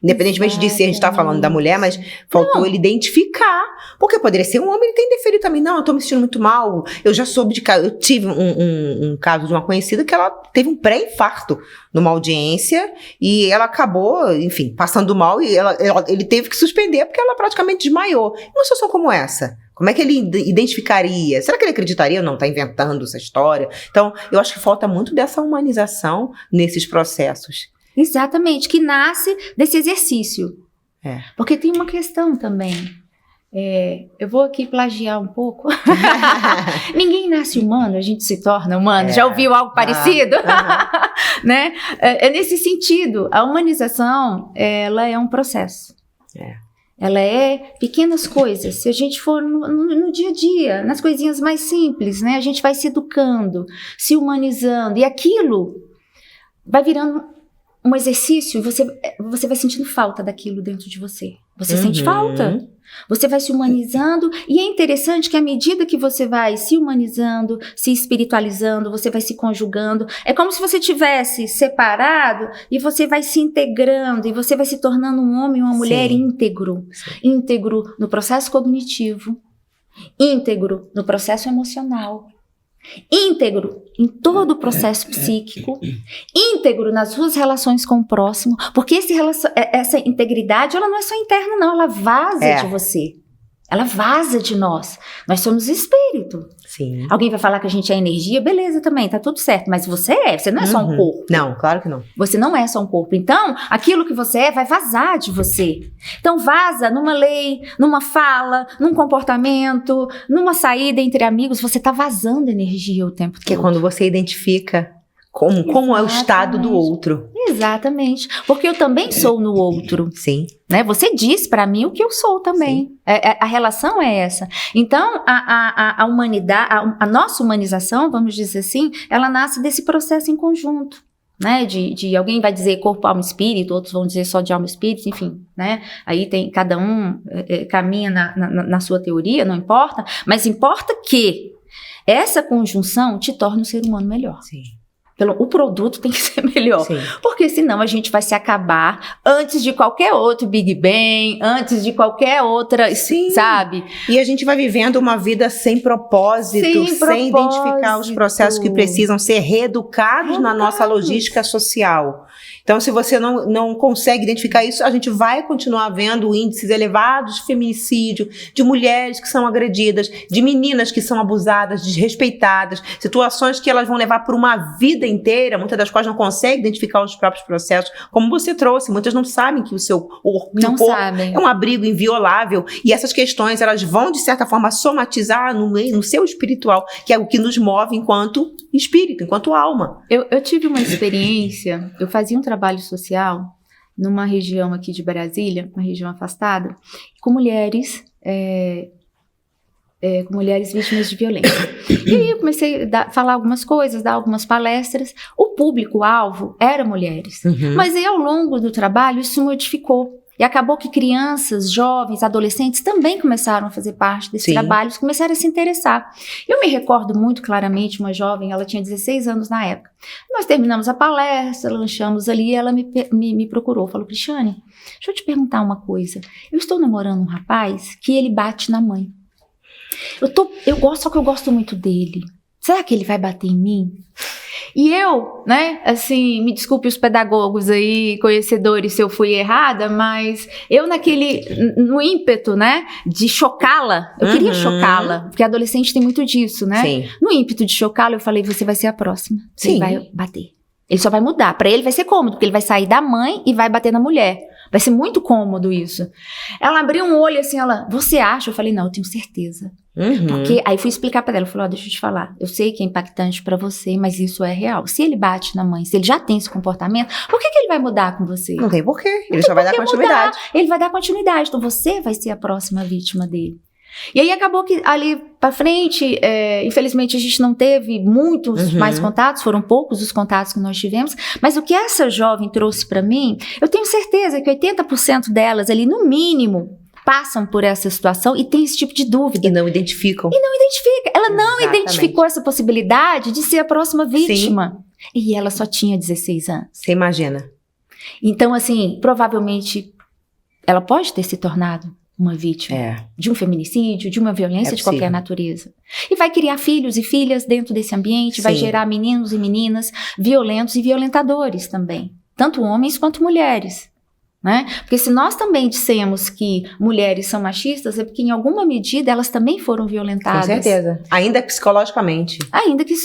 Independentemente de ser, a gente está falando da mulher, mas faltou ele identificar. Porque poderia ser um homem, ele tem defeito também. Não, eu tô me sentindo muito mal. Eu já soube de caso. Eu tive um caso de uma conhecida que ela teve um pré-infarto numa audiência e ela acabou, enfim, passando mal e ele teve que suspender porque ela praticamente desmaiou. Uma situação como essa, como é que ele identificaria? Será que ele acreditaria ou não? Tá inventando essa história? Então, eu acho que falta muito dessa humanização nesses processos. Exatamente, que nasce desse exercício. Porque tem uma questão também. Eu vou aqui plagiar um pouco. Ninguém nasce humano, a gente se torna humano. Já ouviu algo parecido? Né? É nesse sentido. A humanização, ela é um processo. Ela é pequenas coisas. Se a gente for no dia a dia, nas coisinhas mais simples, né? A gente vai se educando, se humanizando. E aquilo vai virando um exercício, você vai sentindo falta daquilo dentro de você. Você sente falta. Você vai se humanizando. E é interessante que à medida que você vai se humanizando, se espiritualizando, você vai se conjugando. É como se você tivesse separado e você vai se integrando. E você vai se tornando um homem ou uma mulher íntegro. Íntegro no processo cognitivo. Íntegro no processo emocional. Íntegro em todo o processo psíquico, íntegro nas suas relações com o próximo, porque essa integridade, ela não é só interna não, ela vaza de você, ela vaza de nós. Nós somos espírito. Sim. Alguém vai falar que a gente é energia, beleza também, tá tudo certo, mas você não é só um corpo. Não, claro que não. Você não é só um corpo, então aquilo que você vai vazar de você. Então vaza numa lei, numa fala, num comportamento, numa saída entre amigos, você tá vazando energia o tempo todo. Que é quando você identifica como é o estado do outro. Exatamente, porque eu também sou no outro. Sim. Né? Você diz pra mim o que eu sou também. A relação é essa. Então, a humanidade, a nossa humanização, vamos dizer assim, ela nasce desse processo em conjunto. Né? De alguém vai dizer corpo, alma, espírito, outros vão dizer só de alma, espírito, enfim. Né? Aí tem cada um caminha na sua teoria, não importa. Mas importa que essa conjunção te torne um ser humano melhor. Sim. O produto tem que ser melhor. Sim. Porque senão a gente vai se acabar antes de qualquer outro Big Bang, antes de qualquer outra, sabe? E a gente vai vivendo uma vida sem propósito, sem identificar os processos que precisam ser reeducados na nossa logística social. Então, se você não consegue identificar isso, a gente vai continuar vendo índices elevados de feminicídio, de mulheres que são agredidas, de meninas que são abusadas, desrespeitadas, situações que elas vão levar por uma vida inteira, muitas das quais não conseguem identificar os próprios processos, como você trouxe. Muitas não sabem que o seu corpo é um abrigo inviolável, e essas questões elas vão, de certa forma, somatizar no seu espiritual, que é o que nos move enquanto espírito, enquanto alma. Eu tive uma experiência, eu fazia um trabalho social numa região aqui de Brasília, uma região afastada, com mulheres vítimas de violência. E aí eu comecei a falar algumas coisas, dar algumas palestras. O público-alvo era mulheres. Mas aí ao longo do trabalho isso modificou. E acabou que crianças, jovens, adolescentes também começaram a fazer parte desses trabalhos, começaram a se interessar. Eu me recordo muito claramente, uma jovem, ela tinha 16 anos na época. Nós terminamos a palestra, lanchamos ali, e ela me procurou, falou: Cristiane, deixa eu te perguntar uma coisa. Eu estou namorando um rapaz que ele bate na mãe. Só que eu gosto muito dele. Será que ele vai bater em mim? E eu, né, assim, me desculpe os pedagogos aí, conhecedores, se eu fui errada, mas eu no ímpeto, né, de chocá-la, eu queria chocá-la, porque adolescente tem muito disso, né? Sim. No ímpeto de chocá-la, eu falei, você vai ser a próxima. Sim. Ele vai bater. Ele só vai mudar. Pra ele vai ser cômodo, porque ele vai sair da mãe e vai bater na mulher. Vai ser muito cômodo isso. Ela abriu um olho assim, você acha? Eu falei, não, eu tenho certeza. Porque aí fui explicar pra ela, eu falei, deixa eu te falar, eu sei que é impactante pra você, mas isso é real. Se ele bate na mãe, se ele já tem esse comportamento, por que ele vai mudar com você? Não tem porquê, ele só vai dar continuidade. Ele vai dar continuidade, então você vai ser a próxima vítima dele. E aí acabou que ali pra frente, infelizmente a gente não teve muitos mais contatos, foram poucos os contatos que nós tivemos, mas o que essa jovem trouxe pra mim, eu tenho certeza que 80% delas ali, no mínimo, passam por essa situação e tem esse tipo de dúvida. E não identificam. Ela não identificou essa possibilidade de ser a próxima vítima. Sim. E ela só tinha 16 anos. Você imagina. Então, assim, provavelmente ela pode ter se tornado uma vítima de um feminicídio, de uma violência de qualquer natureza. E vai criar filhos e filhas dentro desse ambiente, vai gerar meninos e meninas violentos e violentadores também. Tanto homens quanto mulheres. Né? Porque se nós também dissemos que mulheres são machistas, é porque em alguma medida elas também foram violentadas. Com certeza. Ainda psicologicamente. Ainda que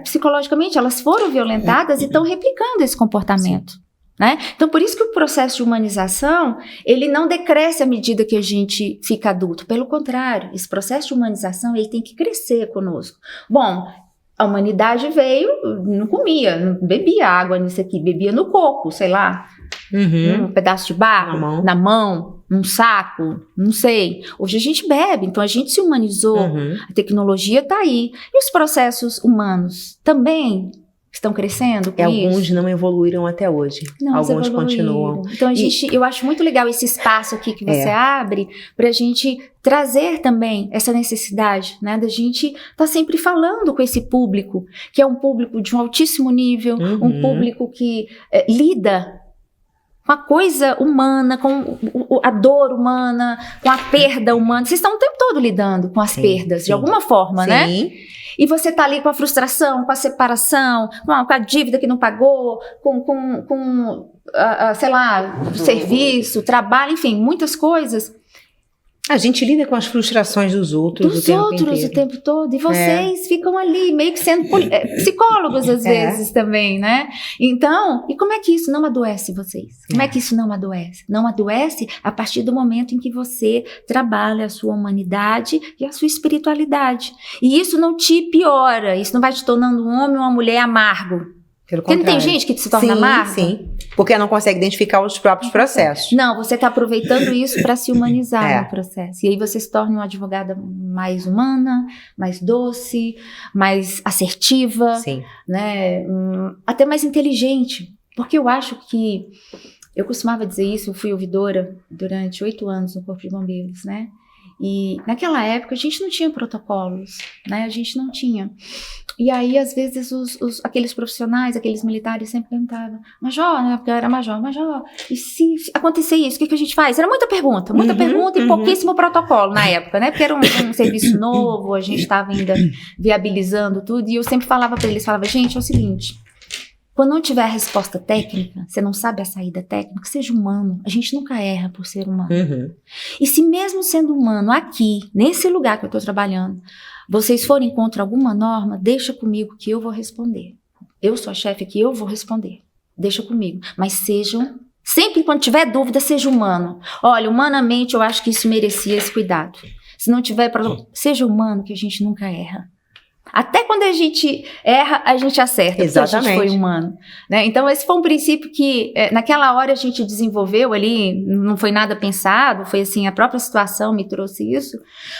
psicologicamente elas foram violentadas e estão replicando esse comportamento. Né? Então, por isso que o processo de humanização, ele não decresce à medida que a gente fica adulto. Pelo contrário, esse processo de humanização, ele tem que crescer conosco. Bom, a humanidade veio, não comia, não bebia água nisso aqui, bebia no coco, sei lá. Um pedaço de barro, na mão, num saco, não sei. Hoje a gente bebe, então a gente se humanizou, a tecnologia está aí. E os processos humanos também estão crescendo com alguns isso? Não evoluíram até hoje. Alguns continuam. Então eu acho muito legal esse espaço aqui que você abre pra gente trazer também essa necessidade, né, da gente tá sempre falando com esse público, que é um público de um altíssimo nível, um público que lida com a coisa humana, com a dor humana, com a perda humana. Vocês estão o tempo todo lidando com as perdas, de alguma forma, né? E você tá ali com a frustração, com a separação, com a dívida que não pagou, sei lá, serviço, trabalho, enfim, muitas coisas. A gente lida com as frustrações dos outros o tempo todo. E vocês ficam ali, meio que sendo psicólogos às vezes também, né? Então, e como é que isso não adoece vocês? Como é que isso não adoece? Não adoece a partir do momento em que você trabalha a sua humanidade e a sua espiritualidade. E isso não te piora, isso não vai te tornando um homem ou uma mulher amargo. Pelo Porque contrário. não tem gente que se torna amarga? Sim, porque não consegue identificar os próprios processos. Não, você está aproveitando isso para se humanizar no processo. E aí você se torna uma advogada mais humana, mais doce, mais assertiva, né? Até mais inteligente. Porque eu acho que, eu costumava dizer isso, eu fui ouvidora durante 8 anos no Corpo de Bombeiros, né? E naquela época a gente não tinha protocolos, né? A gente não tinha. E aí, às vezes, aqueles profissionais, aqueles militares sempre perguntavam, Major, né? Porque eu era major, e se acontecer isso, o que a gente faz? Era muita pergunta e pouquíssimo protocolo na época, né? Porque era um serviço novo, a gente estava ainda viabilizando tudo, e eu sempre falava para eles, gente, é o seguinte, quando não tiver a resposta técnica, você não sabe a saída técnica, seja humano. A gente nunca erra por ser humano. E se mesmo sendo humano, aqui, nesse lugar que eu estou trabalhando, vocês forem contra alguma norma, deixa comigo que eu vou responder. Eu sou a chefe aqui, eu vou responder. Deixa comigo. Mas sejam, sempre quando tiver dúvida, seja humano. Olha, humanamente eu acho que isso merecia esse cuidado. Se não tiver, seja humano que a gente nunca erra. Até quando a gente erra, a gente acerta, porque a gente foi humano, né? Então, esse foi um princípio que, naquela hora, a gente desenvolveu ali, não foi nada pensado, foi assim, a própria situação me trouxe isso,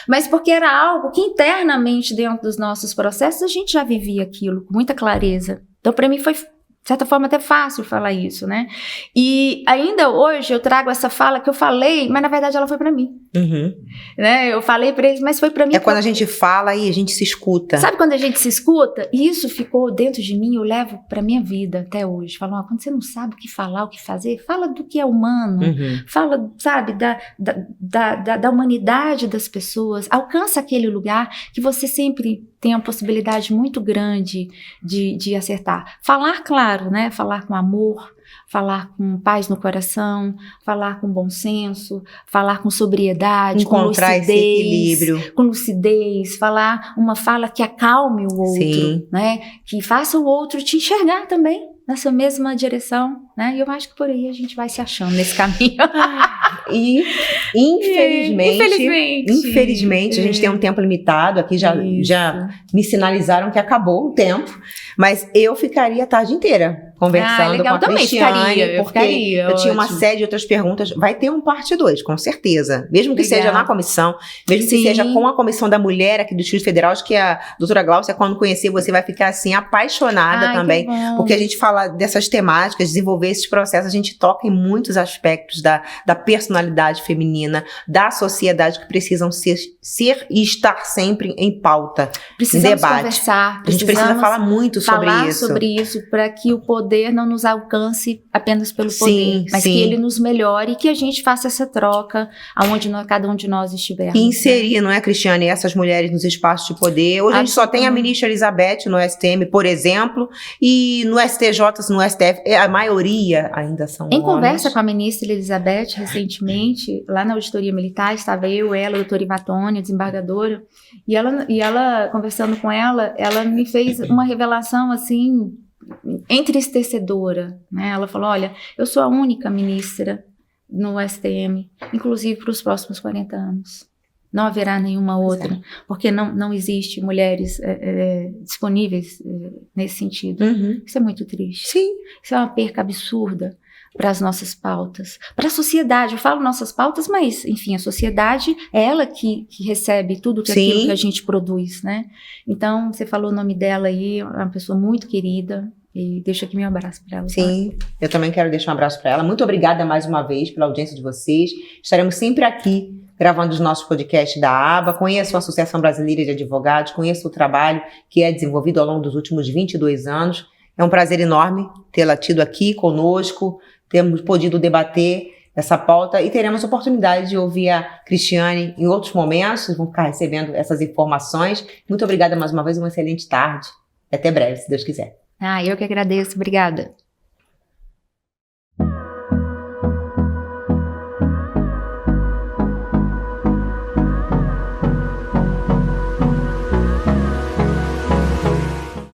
mas porque era algo que internamente, dentro dos nossos processos, a gente já vivia aquilo com muita clareza. Então, para mim, foi, de certa forma, até fácil falar isso, né? E ainda hoje eu trago essa fala que eu falei, mas na verdade ela foi para mim. Né? Eu falei pra eles, mas foi pra mim. É quando a gente fala e a gente se escuta. Sabe quando a gente se escuta? E isso ficou dentro de mim, eu levo pra minha vida até hoje. Falo, quando você não sabe o que falar, o que fazer, fala do que é humano. Fala, sabe, da humanidade das pessoas. Alcança aquele lugar que você sempre tem uma possibilidade muito grande de acertar. Falar, claro, né? Falar com amor, falar com paz no coração, falar com bom senso, falar com sobriedade, encontrar com lucidez, esse equilíbrio. Com lucidez, falar uma fala que acalme o outro, né? Que faça o outro te enxergar também nessa mesma direção, né? E eu acho que por aí a gente vai se achando nesse caminho. E infelizmente a gente tem um tempo limitado aqui, já me sinalizaram que acabou o tempo, mas eu ficaria a tarde inteira conversando com a Cristiane, porque eu tinha uma série de outras perguntas. Vai ter um parte 2, com certeza. Mesmo que seja na comissão, mesmo que seja com a comissão da mulher aqui do Distrito Federal. Acho que a doutora Gláucia, quando conhecer, você vai ficar assim apaixonada também, porque a gente fala dessas temáticas, desenvolver esses processos, a gente toca em muitos aspectos da personalidade feminina, da sociedade que precisam ser e estar sempre em pauta, em debate. Conversar, a gente precisa falar muito sobre isso para que o poder não nos alcance apenas pelo poder, mas que ele nos melhore e que a gente faça essa troca aonde cada um de nós estiver. E inserir, não é, Cristiane, essas mulheres nos espaços de poder. Hoje a gente só tem a ministra Elizabeth no STM, por exemplo, e no STJ, no STF, a maioria ainda são homens. Em conversa com a ministra Elizabeth, recentemente, lá na Auditoria Militar, estava ela, a doutora Ivatônia, desembargadora, e ela, conversando com ela me fez uma revelação, assim, entristecedora, né? Ela falou, olha, eu sou a única ministra no STM, inclusive para os próximos 40 anos. Não haverá nenhuma outra, porque não existe mulheres disponíveis nesse sentido. Isso é muito triste. Isso é uma perca absurda para as nossas pautas, para a sociedade. Eu falo nossas pautas, mas, enfim, a sociedade é ela que recebe tudo aquilo que a gente produz, né? Então, você falou o nome dela aí, é uma pessoa muito querida, e deixo aqui meu abraço para ela. Eu também quero deixar um abraço para ela. Muito obrigada mais uma vez pela audiência de vocês. Estaremos sempre aqui gravando os nossos podcasts da ABA. Conheço a Associação Brasileira de Advogados, conheço o trabalho que é desenvolvido ao longo dos últimos 22 anos. É um prazer enorme tê-la tido aqui conosco, termos podido debater essa pauta e teremos a oportunidade de ouvir a Cristiane em outros momentos. Vocês vão ficar recebendo essas informações. Muito obrigada mais uma vez, uma excelente tarde. Até breve, se Deus quiser. Eu que agradeço. Obrigada.